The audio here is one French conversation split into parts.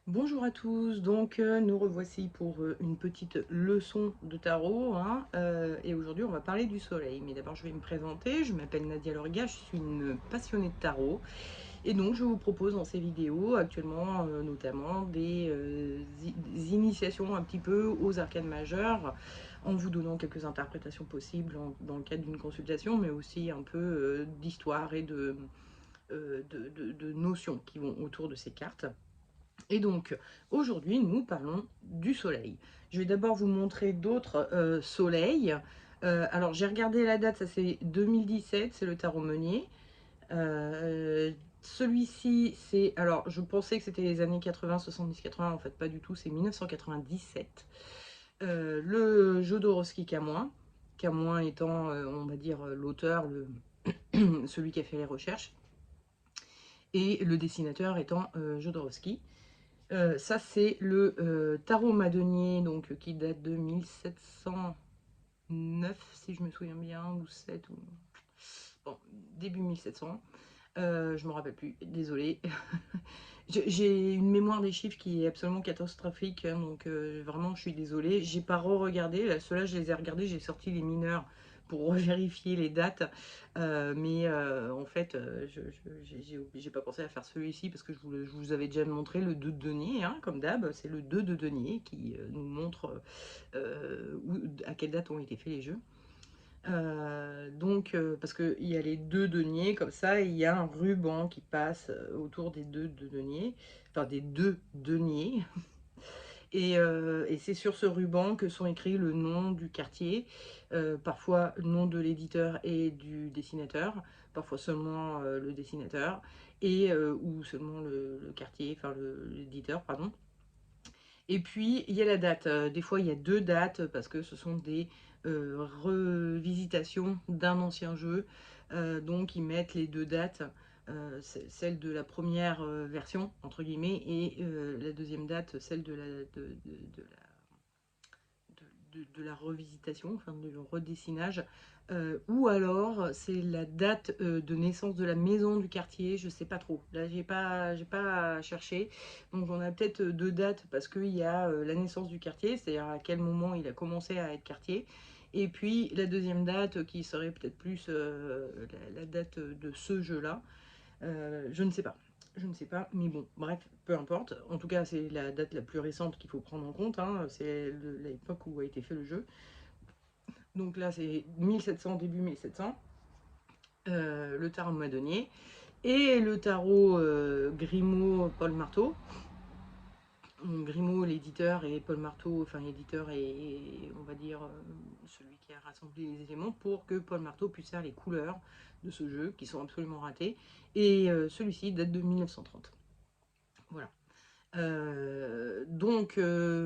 Bonjour à tous, donc nous revoici pour une petite leçon de tarot, hein, et aujourd'hui on va parler du soleil. Mais d'abord je vais me présenter, je m'appelle Nadia Loriga, je suis une passionnée de tarot, et donc je vous propose dans ces vidéos actuellement notamment des initiations un petit peu aux arcanes majeures, en vous donnant quelques interprétations possibles dans le cadre d'une consultation, mais aussi un peu d'histoire et de notions qui vont autour de ces cartes. Et donc, aujourd'hui, nous parlons du soleil. Je vais d'abord vous montrer d'autres soleils. Alors, j'ai regardé la date, ça c'est 2017, c'est le tarot Meunier. Celui-ci, c'est... Alors, je pensais que c'était les années 80, 70, 80, en fait, pas du tout, c'est 1997. Le Jodorowsky Camoin étant, on va dire, l'auteur, celui qui a fait les recherches, et le dessinateur étant Jodorowsky. Ça, c'est le tarot madonier, donc qui date de 1709, si je me souviens bien, ou 7, ou... Bon, début 1700. Je me rappelle plus, désolée. J'ai une mémoire des chiffres qui est absolument catastrophique, hein, donc vraiment, je suis désolée. J'ai pas re-regardé, ceux-là, je les ai regardés, j'ai sorti les mineurs pour vérifier les dates, mais en fait, j'ai pas pensé à faire celui-ci parce que je vous avais déjà montré le 2 de denier, hein, comme d'hab, c'est le 2 de denier qui nous montre à quelle date ont été faits les jeux. Parce qu'il y a les deux deniers comme ça, et il y a un ruban qui passe autour des deux deniers, enfin des deux deniers, et c'est sur ce ruban que sont écrits le nom du quartier, parfois le nom de l'éditeur et du dessinateur, parfois seulement le dessinateur, ou seulement le quartier, enfin l'éditeur, pardon. Et puis, il y a la date. Des fois, il y a deux dates parce que ce sont des revisitations d'un ancien jeu. Donc, ils mettent les deux dates, celle de la première version, entre guillemets, et la deuxième date, celle de la revisitation, enfin du redessinage. Ou alors, c'est la date de naissance de la maison du quartier, je sais pas trop. Là, j'ai pas cherché. Donc, on a peut-être deux dates parce qu'il y a la naissance du quartier, c'est-à-dire à quel moment il a commencé à être quartier. Et puis, la deuxième date qui serait peut-être plus la date de ce jeu-là. Je ne sais pas. Je ne sais pas, mais bon, bref, peu importe. En tout cas, c'est la date la plus récente qu'il faut prendre en compte, hein. C'est l'époque où a été fait le jeu. Donc là, c'est 1700, début 1700, le tarot madonier. Et le tarot Grimaud, Paul Marteau. Grimaud, l'éditeur, et Paul Marteau, enfin l'éditeur et on va dire celui qui a rassemblé les éléments pour que Paul Marteau puisse faire les couleurs de ce jeu, qui sont absolument ratées. Et celui-ci date de 1930. Voilà.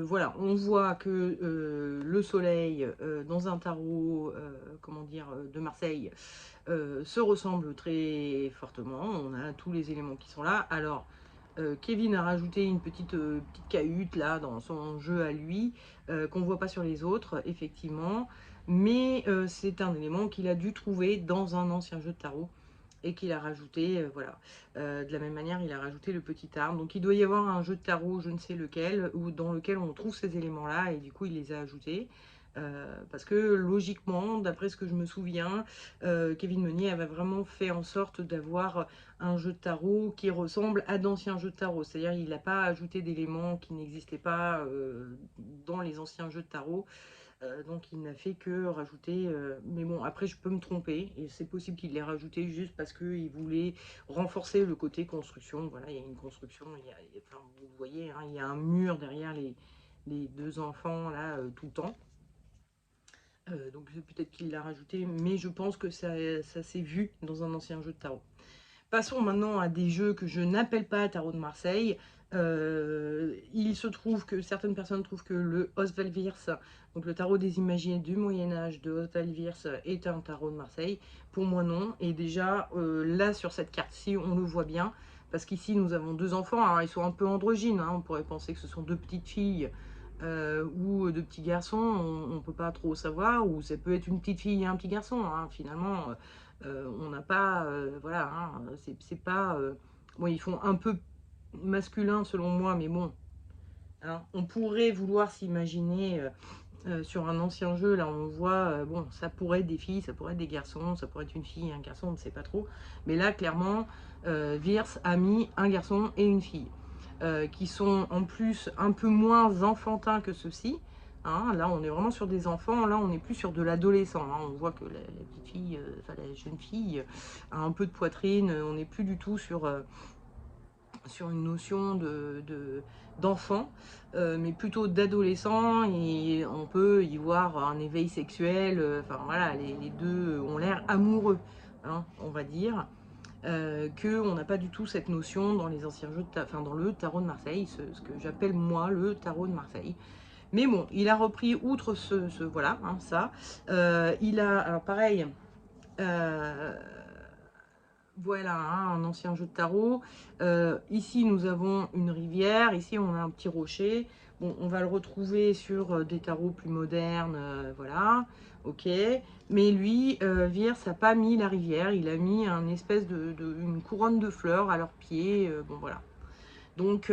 Voilà, on voit que le soleil dans un tarot, comment dire, de Marseille, se ressemble très fortement. On a tous les éléments qui sont là. Alors, Kevin a rajouté une petite cahute là dans son jeu à lui, qu'on ne voit pas sur les autres, effectivement. Mais c'est un élément qu'il a dû trouver dans un ancien jeu de tarot et qu'il a rajouté, voilà. De la même manière, il a rajouté le petit arbre. Donc il doit y avoir un jeu de tarot, je ne sais lequel, dans lequel on trouve ces éléments-là, et du coup il les a ajoutés. Parce que logiquement, d'après ce que je me souviens, Kevin Meunier avait vraiment fait en sorte d'avoir un jeu de tarot qui ressemble à d'anciens jeux de tarot. C'est-à-dire qu'il n'a pas ajouté d'éléments qui n'existaient pas dans les anciens jeux de tarot. Donc il n'a fait que rajouter, mais bon, après je peux me tromper, et c'est possible qu'il l'ait rajouté juste parce qu'il voulait renforcer le côté construction. Voilà, il y a une construction, enfin, vous voyez, hein, il y a un mur derrière les deux enfants là tout le temps. Donc peut-être qu'il l'a rajouté, mais je pense que ça s'est vu dans un ancien jeu de tarot. Passons maintenant à des jeux que je n'appelle pas Tarot de Marseille. Il se trouve que certaines personnes trouvent que le Oswald-Virs, donc le tarot des imaginés du Moyen-Âge de Oswald-Virs, est un tarot de Marseille. Pour moi, non. Et déjà, là, sur cette carte-ci, on le voit bien. Parce qu'ici, nous avons deux enfants. Alors, ils sont un peu androgynes, hein. On pourrait penser que ce sont deux petites filles ou deux petits garçons. On ne peut pas trop savoir. Ou ça peut être une petite fille et un petit garçon, hein, finalement. On n'a pas, voilà, hein, c'est pas, bon, ils font un peu masculin selon moi, mais bon, hein. On pourrait vouloir s'imaginer sur un ancien jeu, là on voit, bon, ça pourrait être des filles, ça pourrait être des garçons, ça pourrait être une fille et un garçon, on ne sait pas trop. Mais là, clairement, Virs a mis un garçon et une fille, qui sont en plus un peu moins enfantins que ceux-ci. Hein. Là, on est vraiment sur des enfants, là on n'est plus sur de l'adolescent. Hein. On voit que la petite fille, enfin la jeune fille, a un peu de poitrine, on n'est plus du tout sur une notion d'enfant, mais plutôt d'adolescent, et on peut y voir un éveil sexuel, enfin voilà, les deux ont l'air amoureux, hein, on va dire, qu'on n'a pas du tout cette notion dans les anciens jeux, enfin dans le tarot de Marseille, ce que j'appelle moi le tarot de Marseille. Mais bon, il a repris, outre voilà, hein, ça, il a, alors pareil, euh, voilà, hein, un ancien jeu de tarot. Ici, nous avons une rivière. Ici, on a un petit rocher. Bon, on va le retrouver sur des tarots plus modernes. Voilà, ok. Mais lui, Virs n'a pas mis la rivière. Il a mis un espèce une couronne de fleurs à leurs pieds. Bon, voilà. Donc,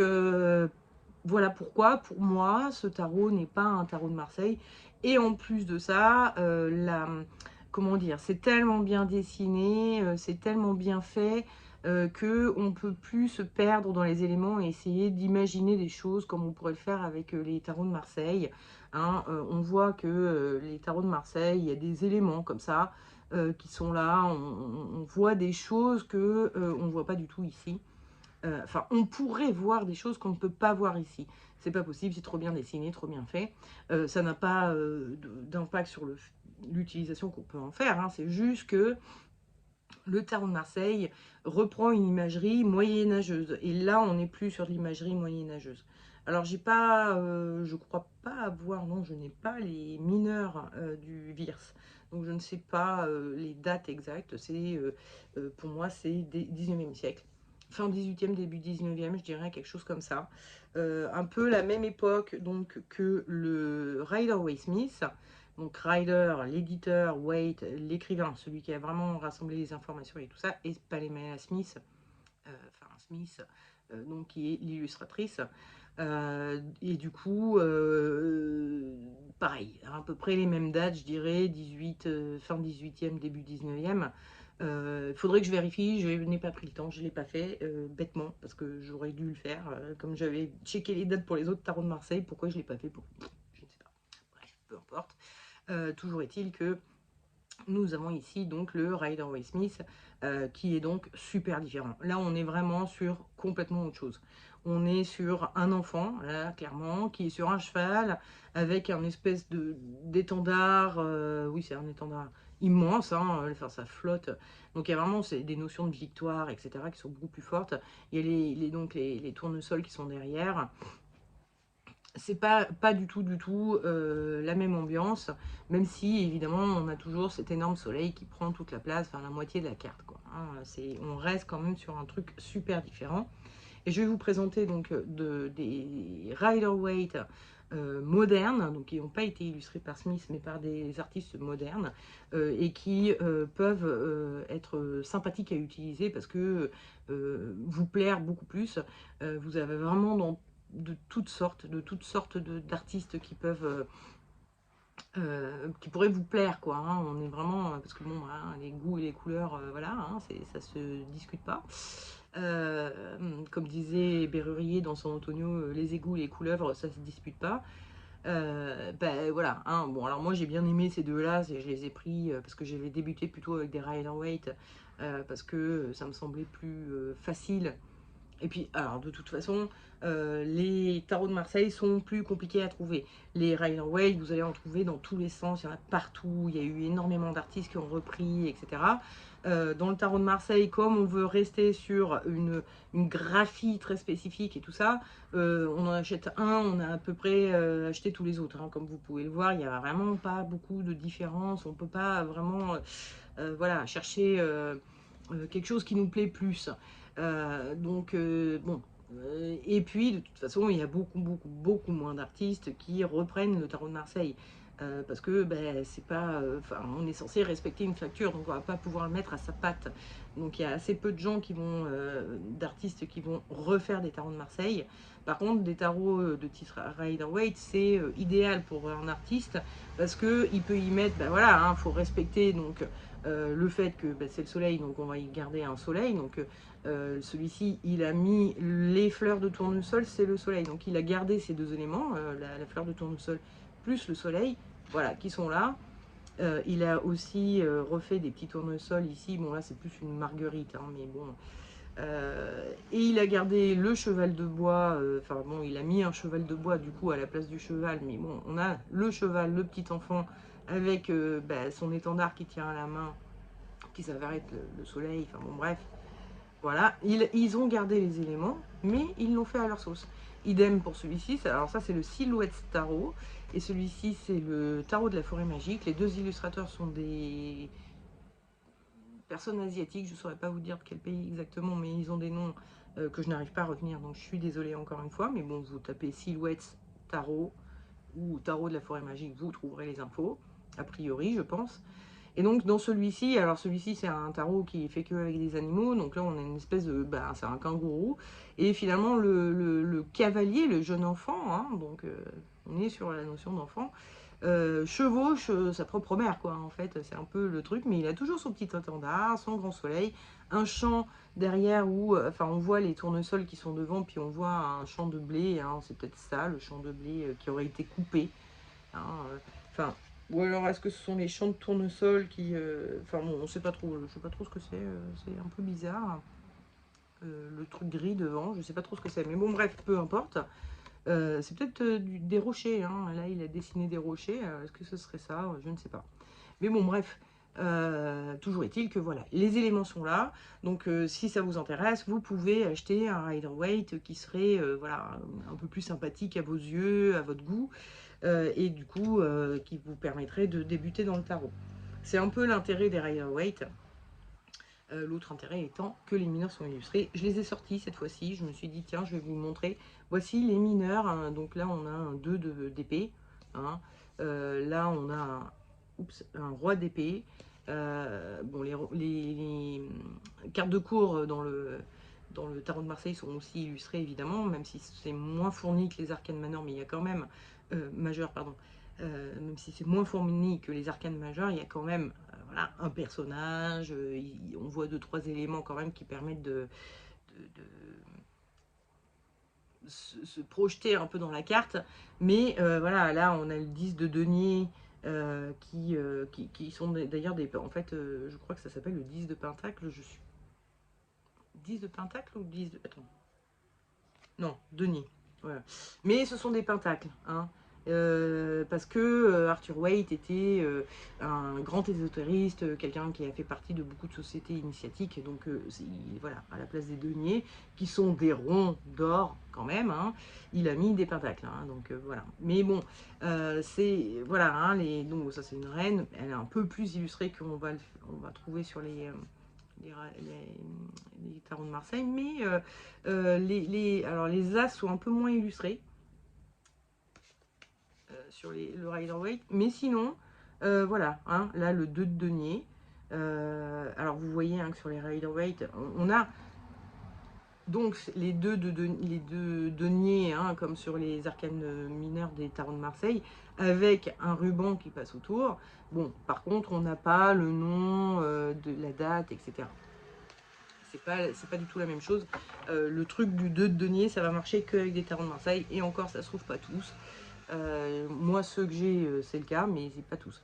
voilà pourquoi, pour moi, ce tarot n'est pas un tarot de Marseille. Et en plus de ça, comment dire, c'est tellement bien dessiné, c'est tellement bien fait, qu'on ne peut plus se perdre dans les éléments et essayer d'imaginer des choses comme on pourrait le faire avec les tarots de Marseille. Hein. On voit que les tarots de Marseille, il y a des éléments comme ça qui sont là. On voit des choses que on ne voit pas du tout ici. Enfin, on pourrait voir des choses qu'on ne peut pas voir ici. C'est pas possible, c'est trop bien dessiné, trop bien fait. Ça n'a pas d'impact sur l'utilisation qu'on peut en faire. Hein. C'est juste que le tarot de Marseille reprend une imagerie moyenâgeuse. Et là, on n'est plus sur de l'imagerie moyenâgeuse. Alors, j'ai pas, je crois pas avoir, non, je n'ai pas les mineurs du Virs. Donc, je ne sais pas les dates exactes. C'est, pour moi, c'est 19e siècle. Fin 18e, début 19e, je dirais, quelque chose comme ça. Un peu la même époque donc que le Rider-Waite-Smith. Donc Ryder, l'éditeur, Waite, l'écrivain, celui qui a vraiment rassemblé les informations et tout ça, et Pamela Smith, donc qui est l'illustratrice. Et du coup, pareil, à peu près les mêmes dates, je dirais, 18, fin 18e, début 19e. Il faudrait que je vérifie, je n'ai pas pris le temps, je ne l'ai pas fait, bêtement, parce que j'aurais dû le faire, comme j'avais checké les dates pour les autres tarots de Marseille, pourquoi je ne l'ai pas fait je ne sais pas. Bref, peu importe. Toujours est-il que nous avons ici donc le Rider-Waite-Smith qui est donc super différent. Là, on est vraiment sur complètement autre chose. On est sur un enfant, là, clairement, qui est sur un cheval avec un espèce d'étendard. Oui, c'est un étendard immense, hein, enfin, ça flotte. Donc, il y a vraiment des notions de victoire, etc., qui sont beaucoup plus fortes. Il y a donc les tournesols qui sont derrière. C'est pas du tout la même ambiance, même si évidemment on a toujours cet énorme soleil qui prend toute la place, enfin la moitié de la carte, quoi. Hein. On reste quand même sur un truc super différent. Et je vais vous présenter donc des Rider-Waite modernes, donc qui n'ont pas été illustrés par Smith, mais par des artistes modernes, et qui peuvent être sympathiques à utiliser parce que vous plaire beaucoup plus. Vous avez vraiment de toutes sortes d'artistes qui peuvent qui pourraient vous plaire, quoi. Hein. On est vraiment, parce que bon, hein, les goûts et les couleurs, voilà, hein, ça se discute pas. Comme disait Bérurier dans son Antonio, les égouts et les couleuvres, ça se dispute pas. Ben voilà, hein. Bon, alors moi j'ai bien aimé ces deux-là, je les ai pris parce que j'avais débuté plutôt avec des Rider-Waite, parce que ça me semblait plus facile. Et puis, alors, de toute façon, les tarots de Marseille sont plus compliqués à trouver. Les Rider-Waite, vous allez en trouver dans tous les sens, il y en a partout, il y a eu énormément d'artistes qui ont repris, etc. Dans le tarot de Marseille, comme on veut rester sur une graphie très spécifique et tout ça, on en achète un, on a à peu près acheté tous les autres. Hein. Comme vous pouvez le voir, il n'y a vraiment pas beaucoup de différence, on ne peut pas vraiment voilà, chercher quelque chose qui nous plaît plus. Bon. Et puis, de toute façon, il y a beaucoup moins d'artistes qui reprennent le tarot de Marseille. parce que ben, c'est pas, on est censé respecter une facture, donc on va pas pouvoir le mettre à sa patte. Donc il y a assez peu de gens qui vont, d'artistes qui vont refaire des tarots de Marseille. Par contre, des tarots de titre Rider-Waite, c'est idéal pour un artiste parce que il peut y mettre, ben voilà, faut respecter donc le fait que ben, c'est le soleil, donc on va y garder un soleil. Donc celui-ci, il a mis les fleurs de tournesol, c'est le soleil. Donc il a gardé ces deux éléments, la fleur de tournesol plus le soleil, voilà, qui sont là. Il a aussi refait des petits tournesols ici. Bon, là, c'est plus une marguerite, hein, mais bon. Et il a gardé le cheval de bois. Enfin, bon, il a mis un cheval de bois, du coup, à la place du cheval. Mais bon, on a le cheval, le petit enfant, avec bah, son étendard qui tient à la main, qui s'avère être le soleil. Enfin, bon, bref. Voilà, ils ont gardé les éléments, mais ils l'ont fait à leur sauce. Idem pour celui-ci, alors ça c'est le Silhouette Tarot, et celui-ci c'est le Tarot de la Forêt Magique. Les deux illustrateurs sont des personnes asiatiques, je ne saurais pas vous dire de quel pays exactement, mais ils ont des noms que je n'arrive pas à retenir, donc je suis désolée encore une fois, mais bon, vous tapez Silhouette Tarot ou Tarot de la Forêt Magique, vous trouverez les infos, a priori je pense. Et donc dans celui-ci, alors celui-ci c'est un tarot qui est fait que avec des animaux, donc là on a une espèce de, c'est un kangourou, et finalement le cavalier, le jeune enfant, hein, donc on est sur la notion d'enfant, chevauche sa propre mère, quoi, en fait, c'est un peu le truc, mais il a toujours son petit étendard, son grand soleil, un champ derrière où, on voit les tournesols qui sont devant, puis on voit un champ de blé, hein, c'est peut-être ça, le champ de blé qui aurait été coupé, hein, ou alors est-ce que ce sont les champs de tournesol qui... bon, on sait pas trop, je sais pas trop ce que c'est un peu bizarre. Le truc gris devant, je sais pas trop ce que c'est, mais bon bref, peu importe. C'est peut-être des rochers, hein. Là il a dessiné des rochers, est-ce que ce serait ça? Je ne sais pas. Mais bon bref, toujours est-il que voilà, les éléments sont là, donc si ça vous intéresse, vous pouvez acheter un Rider-Waite qui serait voilà, un peu plus sympathique à vos yeux, à votre goût, et du coup qui vous permettrait de débuter dans le tarot. C'est un peu l'intérêt des Rider-Waite. L'autre intérêt étant que les mineurs sont illustrés. Je les ai sortis cette fois-ci, je me suis dit tiens je vais vous montrer. Voici les mineurs, hein. Donc là on a un 2 d'épée, hein. Là on a un roi d'épée. Bon, les cartes de cours dans le tarot de Marseille sont aussi illustrées évidemment, même si c'est moins fourni que les arcanes majeures, mais il y a quand même majeur, pardon. Même si c'est moins fourni que les arcanes majeures, il y a quand même voilà, un personnage, on voit 2-3 éléments quand même qui permettent de se projeter un peu dans la carte. Mais voilà, là on a le 10 de denier qui sont d'ailleurs des... En fait, je crois que ça s'appelle le 10 de pentacle, je suis... 10 de pentacle ou 10 de... Attends. Non, denier. Voilà. Mais ce sont des pentacles, hein. Parce que Arthur Waite était un grand ésotériste, quelqu'un qui a fait partie de beaucoup de sociétés initiatiques, donc voilà, à la place des deniers, qui sont des ronds d'or quand même, hein, il a mis des pentacles, hein, donc voilà. Mais bon, c'est, voilà, hein, donc ça c'est une reine, elle est un peu plus illustrée qu'on va trouver sur les tarots de Marseille, mais alors les as sont un peu moins illustrés sur le Rider-Waite, mais sinon, voilà, hein, là le 2 de denier. Alors vous voyez hein, que sur les Rider-Waite, on a donc les deux deniers, hein, comme sur les arcanes mineurs des tarots de Marseille, avec un ruban qui passe autour. Bon, par contre, on n'a pas le nom de la date, etc. C'est pas du tout la même chose. Le truc du 2 de denier, ça va marcher qu'avec des tarots de Marseille, et encore, ça se trouve pas tous. Moi, ceux que j'ai, c'est le cas, mais c'est pas tous.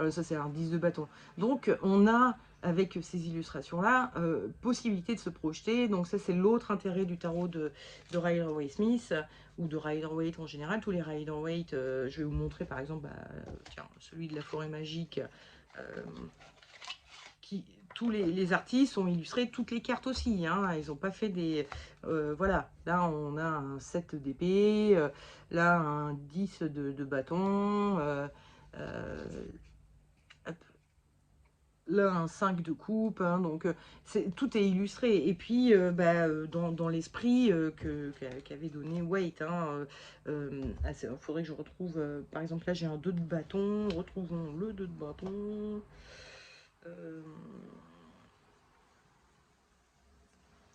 Ça, c'est un 10 de bâton. Donc, on a, avec ces illustrations-là, possibilité de se projeter. Donc, ça, c'est l'autre intérêt du tarot de Rider-Waite-Smith, ou de Rider-Waite en général. Tous les Rider-Waite, je vais vous montrer, par exemple, tiens, celui de la forêt magique, tous les artistes ont illustré toutes les cartes aussi, hein. Ils n'ont pas fait des... voilà, là on a un 7 d'épée, là un 10 de bâton, là, un 5 de coupe, hein, donc tout est illustré. Et puis, dans l'esprit qu'avait donné Waite, hein, il faudrait que je retrouve, par exemple, là, j'ai un 2 de bâton, retrouvons le 2 de bâton. Euh,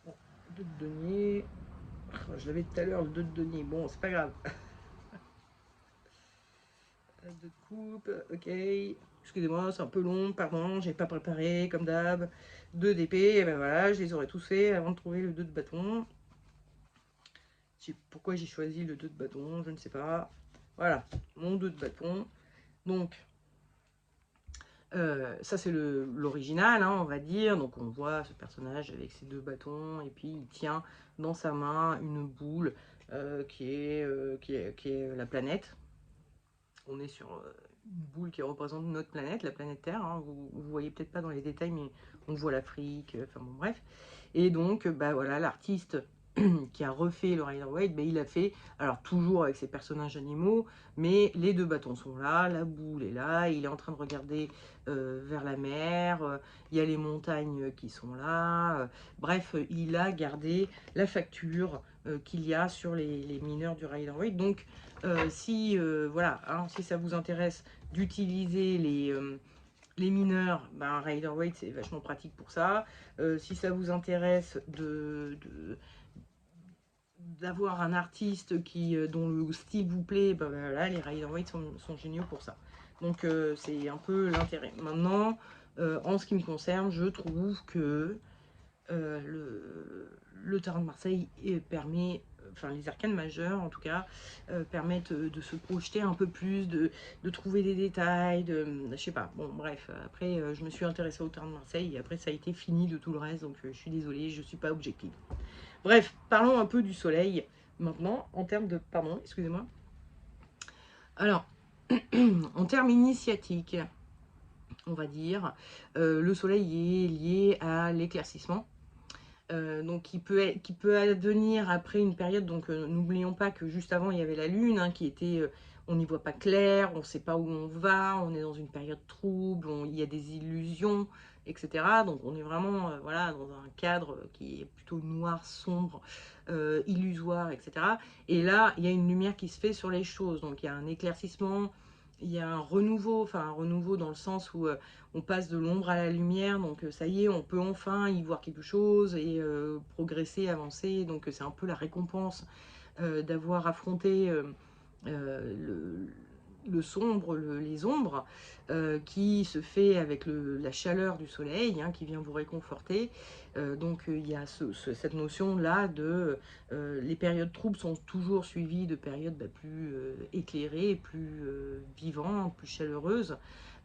bon, 2 de denier. Oh, je l'avais tout à l'heure, le 2 de denier. Bon, c'est pas grave. 2 de coupe, ok. Excusez-moi, c'est un peu long, pardon, j'ai pas préparé, comme d'hab. 2 d'épée, et ben voilà, je les aurais tous fait avant de trouver le 2 de bâton. Pourquoi j'ai choisi le 2 de bâton, je ne sais pas. Voilà, mon 2 de bâton. Donc, ça c'est l'original, hein, on va dire. Donc on voit ce personnage avec ses 2 bâtons, et puis il tient dans sa main une boule qui est la planète. On est sur une boule qui représente notre planète, la planète Terre, hein. Vous voyez peut-être pas dans les détails, mais on voit l'Afrique, enfin bon, bref. Et donc, bah voilà, l'artiste qui a refait le Rider-Waite, il a fait, alors toujours avec ses personnages animaux, mais les 2 bâtons sont là, la boule est là, il est en train de regarder vers la mer, il y a les montagnes qui sont là, bref, il a gardé la facture qu'il y a sur les mineurs du Rider-Waite. Donc, si, voilà, hein, si ça vous intéresse d'utiliser les mineurs, Rider-Waite c'est vachement pratique pour ça. Si ça vous intéresse d'avoir un artiste dont le style vous plaît, là, les Rider-Waite sont géniaux pour ça. Donc c'est un peu l'intérêt. Maintenant, en ce qui me concerne, je trouve que le Tarot de Marseille permet, enfin les arcanes majeures en tout cas, permettent de se projeter un peu plus, de trouver des détails, je sais pas, bon bref, après je me suis intéressée au Tarot de Marseille et après ça a été fini de tout le reste, donc je suis désolée, je suis pas objective. Bref, parlons un peu du soleil maintenant, en termes de, pardon, excusez-moi. Alors, en termes initiatiques, on va dire, le soleil est lié à l'éclaircissement. Donc qui peut advenir après une période, donc n'oublions pas que juste avant il y avait la lune, hein, qui était, on n'y voit pas clair, on ne sait pas où on va, on est dans une période trouble, il y a des illusions, etc. Donc on est vraiment voilà, dans un cadre qui est plutôt noir, sombre, illusoire, etc. Et là, il y a une lumière qui se fait sur les choses, donc il y a un éclaircissement, il y a un renouveau, enfin un renouveau dans le sens où on passe de l'ombre à la lumière, donc ça y est, on peut enfin y voir quelque chose et progresser, avancer. Donc c'est un peu la récompense d'avoir affronté le sombre, les ombres, qui se fait avec la chaleur du soleil, hein, qui vient vous réconforter. Donc il y a cette notion-là de les périodes troubles sont toujours suivies de périodes plus éclairées, plus vivantes, plus chaleureuses.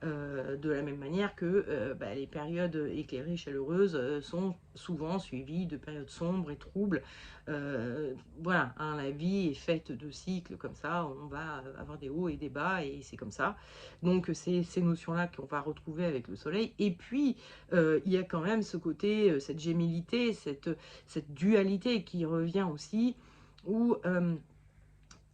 De la même manière que les périodes éclairées et chaleureuses sont souvent suivies de périodes sombres et troubles. Voilà, hein, la vie est faite de cycles comme ça, on va avoir des hauts et des bas et c'est comme ça. Donc c'est ces notions-là qu'on va retrouver avec le soleil. Et puis il y a quand même ce côté, cette gémellité, cette dualité qui revient aussi, où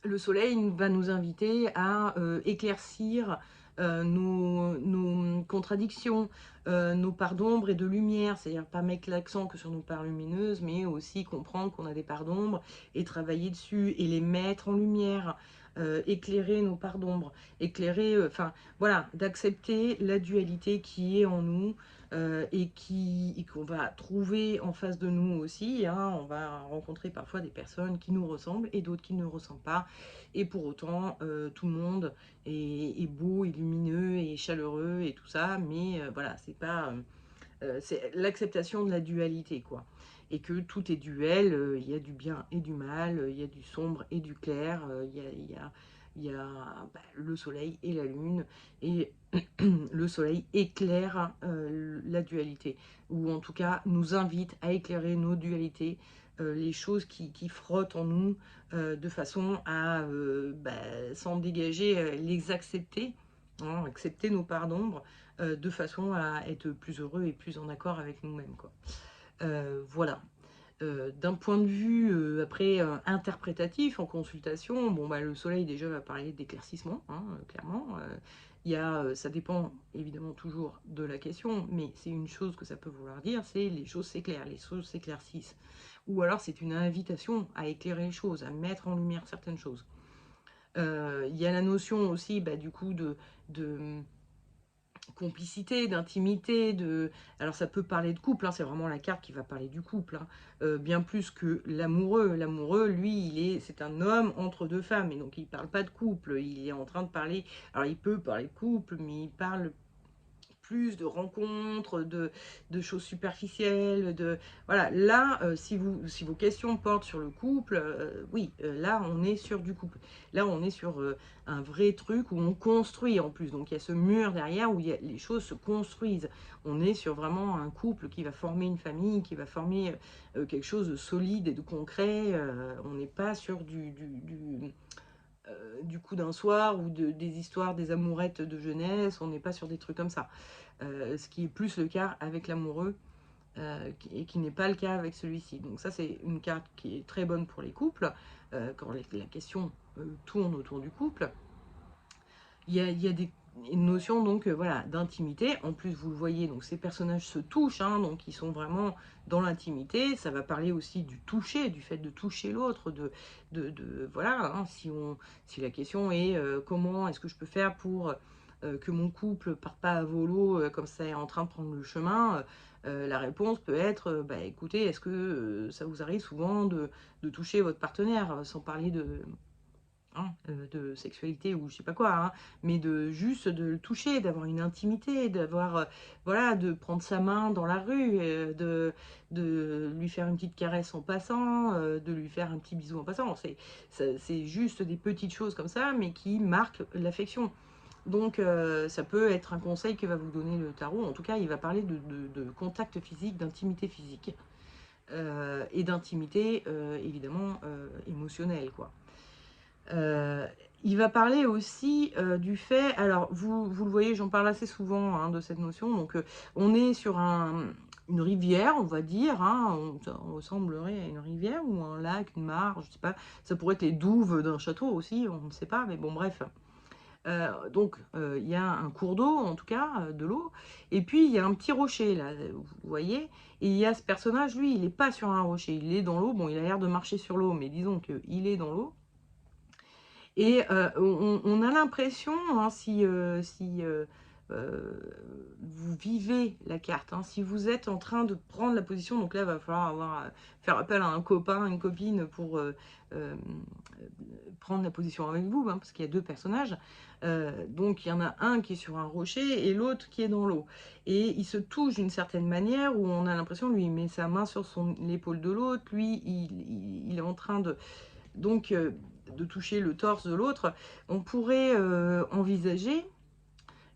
le soleil va nous inviter à éclaircir nos contradictions, nos parts d'ombre et de lumière, c'est-à-dire pas mettre l'accent que sur nos parts lumineuses, mais aussi comprendre qu'on a des parts d'ombre et travailler dessus et les mettre en lumière, éclairer nos parts d'ombre, éclairer, enfin voilà, d'accepter la dualité qui est en nous, et qu'on va trouver en face de nous aussi, hein. On va rencontrer parfois des personnes qui nous ressemblent et d'autres qui ne nous ressemblent pas. Et pour autant, tout le monde est beau, et lumineux et chaleureux et tout ça. Mais voilà, c'est pas... c'est l'acceptation de la dualité, quoi. Et que tout est duel, il y a du bien et du mal, il y a du sombre et du clair, il y a le soleil et la lune, et le soleil éclaire la dualité, ou en tout cas nous invite à éclairer nos dualités, les choses qui frottent en nous, de façon à s'en dégager, les accepter, hein, accepter nos parts d'ombre, de façon à être plus heureux et plus en accord avec nous-mêmes, quoi. Voilà. D'un point de vue, après, interprétatif, en consultation, bon, bah, le soleil déjà va parler d'éclaircissement, hein, clairement. Ça dépend évidemment toujours de la question, mais c'est une chose que ça peut vouloir dire, c'est les choses s'éclairent, les choses s'éclaircissent. Ou alors c'est une invitation à éclairer les choses, à mettre en lumière certaines choses. Il y a la notion aussi, bah, du coup, de complicité, d'intimité, alors ça peut parler de couple, hein, c'est vraiment la carte qui va parler du couple, hein, bien plus que l'amoureux. L'amoureux, lui, c'est un homme entre deux femmes, et donc il parle pas de couple, il est en train de parler, alors il peut parler de couple, mais il parle plus de rencontres, de choses superficielles, voilà. Là, si vos questions portent sur le couple, oui, là, on est sur du couple. Là, on est sur un vrai truc où on construit en plus. Donc, il y a ce mur derrière où les choses se construisent. On est sur vraiment un couple qui va former une famille, qui va former quelque chose de solide et de concret. On n'est pas sur du coup d'un soir ou des histoires, des amourettes de jeunesse, on n'est pas sur des trucs comme ça. Ce qui est plus le cas avec l'amoureux et qui n'est pas le cas avec celui-ci. Donc ça, c'est une carte qui est très bonne pour les couples, quand la question tourne autour du couple. Il y a une notion donc voilà, d'intimité. En plus, vous le voyez, donc ces personnages se touchent, hein, donc ils sont vraiment dans l'intimité. Ça va parler aussi du toucher, du fait de toucher l'autre, voilà, hein, si la question est comment est-ce que je peux faire pour que mon couple parte pas à volo comme ça est en train de prendre le chemin, la réponse peut être bah, écoutez, est-ce que ça vous arrive souvent de toucher votre partenaire, sans parler hein, de sexualité ou je sais pas quoi, hein, mais juste de le toucher, d'avoir une intimité, d'avoir, voilà, de prendre sa main dans la rue, de lui faire une petite caresse en passant, de lui faire un petit bisou en passant. C'est juste des petites choses comme ça, mais qui marquent l'affection. Donc, ça peut être un conseil que va vous donner le tarot. En tout cas, il va parler de contact physique, d'intimité physique, et d'intimité, évidemment, émotionnelle, quoi. Euh, il va parler aussi du fait, alors vous le voyez, j'en parle assez souvent, hein, de cette notion, donc on est sur une rivière, on va dire, hein, ça ressemblerait à une rivière ou un lac, une mare, je sais pas, ça pourrait être les douves d'un château aussi, on ne sait pas, mais bon bref. Donc il y a un cours d'eau, en tout cas, de l'eau, et puis il y a un petit rocher, là, vous voyez, et il y a ce personnage, lui, il n'est pas sur un rocher, il est dans l'eau, bon, il a l'air de marcher sur l'eau, mais disons qu'il est dans l'eau. Et on a l'impression, hein, si vous vivez la carte, hein, si vous êtes en train de prendre la position, donc là, il va falloir faire appel à un copain, une copine pour euh, prendre la position avec vous, hein, parce qu'il y a deux personnages. Donc il y en a un qui est sur un rocher et l'autre qui est dans l'eau. Et ils se touchent d'une certaine manière où on a l'impression, lui, il met sa main sur l'épaule de l'autre, lui, il est en train donc, de toucher le torse de l'autre. On pourrait envisager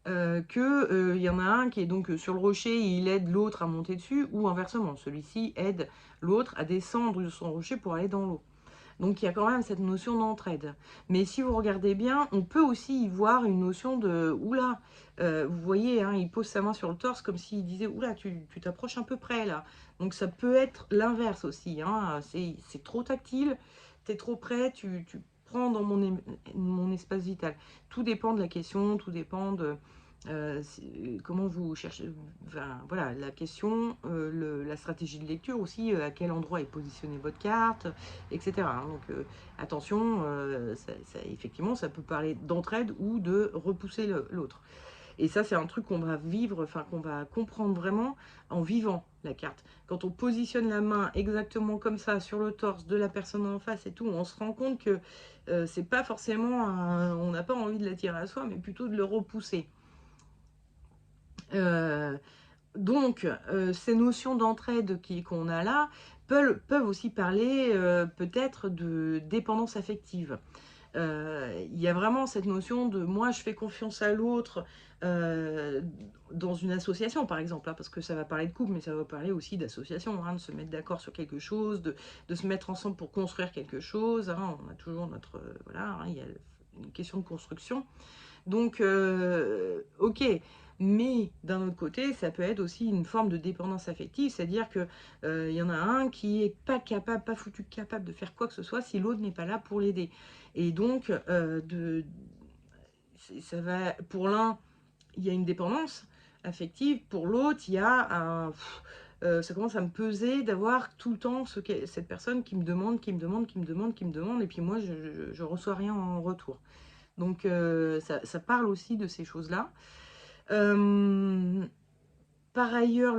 qu'il y en a un qui est donc sur le rocher et il aide l'autre à monter dessus, ou inversement, celui-ci aide l'autre à descendre de son rocher pour aller dans l'eau. Donc il y a quand même cette notion d'entraide. Mais si vous regardez bien, on peut aussi y voir une notion de oula, vous voyez, hein, il pose sa main sur le torse comme s'il disait oula, tu t'approches un peu près là. Donc ça peut être l'inverse aussi, hein, c'est trop tactile, t'es trop près, tu prends dans mon espace vital. Tout dépend de la question, tout dépend de comment vous cherchez, enfin, voilà, la question, la stratégie de lecture aussi, à quel endroit est positionnée votre carte, etc. Donc attention, effectivement, ça peut parler d'entraide ou de repousser l'autre. Et ça, c'est un truc qu'on va vivre, enfin qu'on va comprendre vraiment en vivant la carte. Quand on positionne la main exactement comme ça sur le torse de la personne en face et tout, on se rend compte que c'est pas forcément, on n'a pas envie de l'attirer à soi, mais plutôt de le repousser. Euh, donc, ces notions d'entraide qu'on a là peuvent aussi parler peut-être de dépendance affective. Il y a vraiment cette notion de moi je fais confiance à l'autre dans une association par exemple, hein, parce que ça va parler de couple mais ça va parler aussi d'association, hein, de se mettre d'accord sur quelque chose, de se mettre ensemble pour construire quelque chose, hein. On a toujours notre voilà, hein, il y a une question de construction. Donc ok, Mais d'un autre côté, ça peut être aussi une forme de dépendance affective, c'est-à-dire que y en a un qui est pas capable, pas foutu capable de faire quoi que ce soit si l'autre n'est pas là pour l'aider. Et donc, ça va, pour l'un, il y a une dépendance affective, pour l'autre, il y a un... ça commence à me peser d'avoir tout le temps cette personne qui me demande, qui me demande, qui me demande, qui me demande, et puis moi, je reçois rien en retour. Donc, ça parle aussi de ces choses-là. Par ailleurs,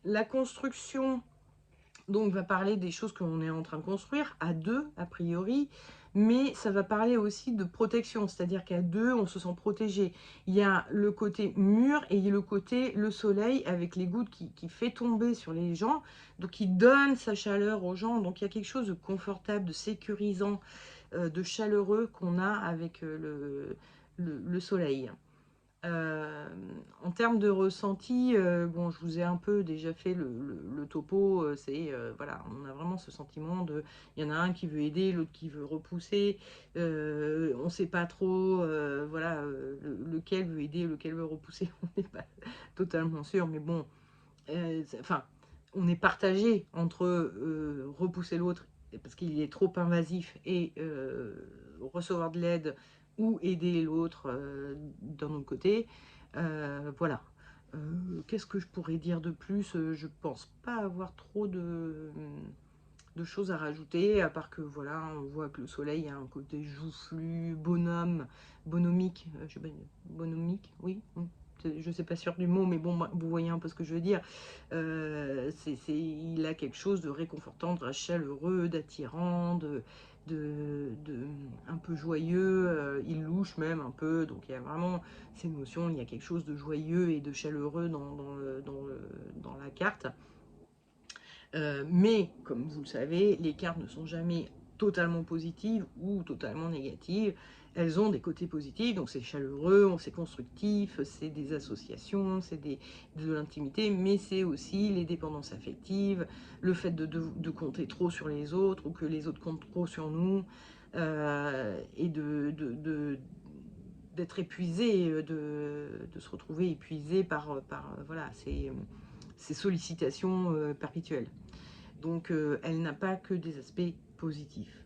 la construction donc va parler des choses qu'on est en train de construire, à deux, a priori, mais ça va parler aussi de protection, c'est-à-dire qu'à deux, on se sent protégé. Il y a le côté mur et il y a le côté le soleil avec les gouttes qui fait tomber sur les gens, donc qui donne sa chaleur aux gens. Donc il y a quelque chose de confortable, de sécurisant, de chaleureux qu'on a avec le soleil. Euh, En termes de ressenti, bon, je vous ai un peu déjà fait le topo. C'est voilà, on a vraiment ce sentiment de, il y en a un qui veut aider, l'autre qui veut repousser. On ne sait pas trop, voilà, lequel veut aider, lequel veut repousser. On n'est pas totalement sûr, mais bon, enfin, on est partagé entre repousser l'autre parce qu'il est trop invasif et recevoir de l'aide ou aider l'autre d'un autre côté. Voilà. Qu'est-ce que je pourrais dire de plus? Je pense pas avoir trop de choses à rajouter, à part que voilà, on voit que le soleil a un côté joufflu, bonomique, je sais pas, bonomique, oui, je ne sais pas sûr du mot, mais bon, vous voyez un peu ce que je veux dire. Il a quelque chose de réconfortant, de chaleureux, d'attirant, un peu joyeux, il louche même un peu, donc il y a vraiment ces notions, il y a quelque chose de joyeux et de chaleureux dans la carte. Mais, comme vous le savez, les cartes ne sont jamais totalement positives ou totalement négatives. Elles ont des côtés positifs, donc c'est chaleureux, c'est constructif, c'est des associations, de l'intimité, mais c'est aussi les dépendances affectives, le fait de compter trop sur les autres ou que les autres comptent trop sur nous, et d'être épuisé, de se retrouver épuisé par voilà, ces sollicitations perpétuelles. Donc, elle n'a pas que des aspects positifs.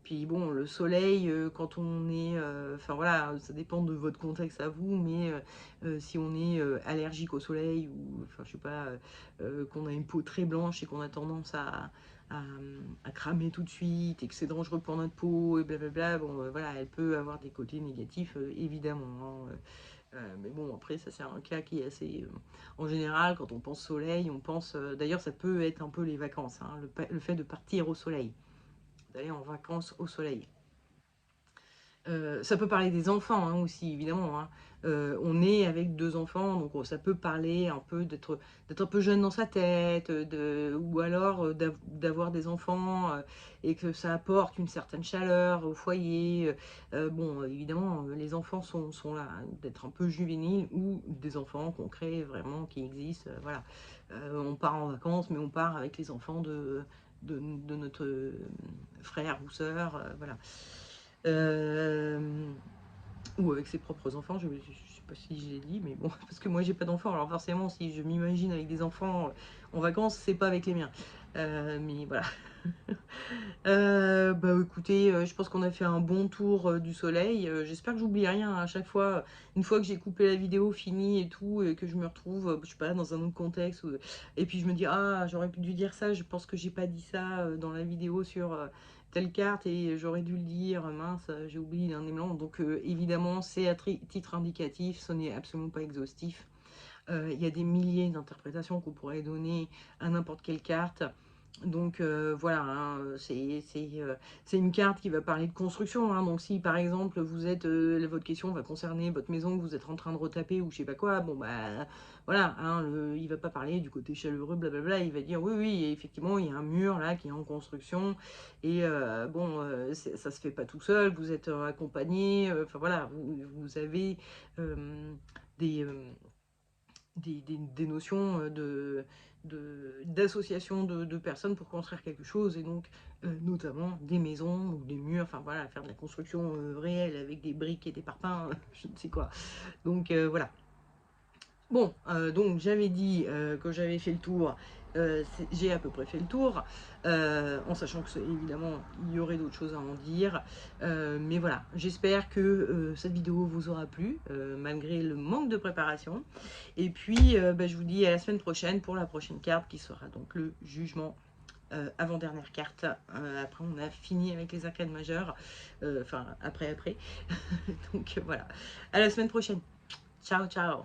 Puis bon, le soleil, quand on est... Enfin voilà, ça dépend de votre contexte à vous, mais si on est allergique au soleil, ou enfin je sais pas, qu'on a une peau très blanche et qu'on a tendance à, à cramer tout de suite, et que c'est dangereux pour notre peau, et blablabla, bon voilà, elle peut avoir des côtés négatifs, évidemment. Hein. Mais bon, après, ça c'est un cas qui est assez... en général, quand on pense soleil, on pense... D'ailleurs, ça peut être un peu les vacances, hein, le fait de partir au soleil, d'aller en vacances au soleil. Ça peut parler des enfants hein, aussi, évidemment. Hein. On est avec deux enfants, donc ça peut parler un peu d'être un peu jeune dans sa tête, ou alors d'avoir des enfants et que ça apporte une certaine chaleur au foyer. Bon, évidemment, les enfants sont là, hein, d'être un peu juvéniles ou des enfants qu'on crée vraiment, qui existent. Voilà. On part en vacances, mais on part avec les enfants de notre frère ou sœur. Voilà. Euh, ou avec ses propres enfants, je ne sais pas si j'ai dit, mais bon, parce que moi j'ai pas d'enfants, alors forcément si je m'imagine avec des enfants en vacances, c'est pas avec les miens. Mais voilà. Bah écoutez, je pense qu'on a fait un bon tour du soleil. J'espère que j'oublie rien à chaque fois. Une fois que j'ai coupé la vidéo finie et tout, et que je me retrouve, je sais pas, dans un autre contexte, et puis je me dis ah j'aurais dû dire ça. Je pense que j'ai pas dit ça dans la vidéo sur telle carte et j'aurais dû le dire. Mince, j'ai oublié un élément. Donc évidemment c'est à titre indicatif, ce n'est absolument pas exhaustif. Il y a des milliers d'interprétations qu'on pourrait donner à n'importe quelle carte. Donc voilà, hein, c'est une carte qui va parler de construction. Hein, donc si par exemple vous êtes, votre question va concerner votre maison que vous êtes en train de retaper ou je sais pas quoi, bon bah voilà, hein, il va pas parler du côté chaleureux, blablabla. Il va dire oui, oui, effectivement, il y a un mur là qui est en construction et bon, ça se fait pas tout seul. Vous êtes accompagné. Enfin voilà, vous avez des des notions d'associations de personnes pour construire quelque chose, et donc notamment des maisons ou des murs, enfin voilà, faire de la construction réelle avec des briques et des parpaings, je ne sais quoi. Donc voilà. Bon, donc j'avais dit que j'avais fait le tour, j'ai à peu près fait le tour, en sachant que évidemment il y aurait d'autres choses à en dire, mais voilà, j'espère que cette vidéo vous aura plu, malgré le manque de préparation, et puis bah, je vous dis à la semaine prochaine pour la prochaine carte qui sera donc le jugement, avant-dernière carte, après on a fini avec les arcades majeures, enfin après, donc voilà, à la semaine prochaine, ciao ciao.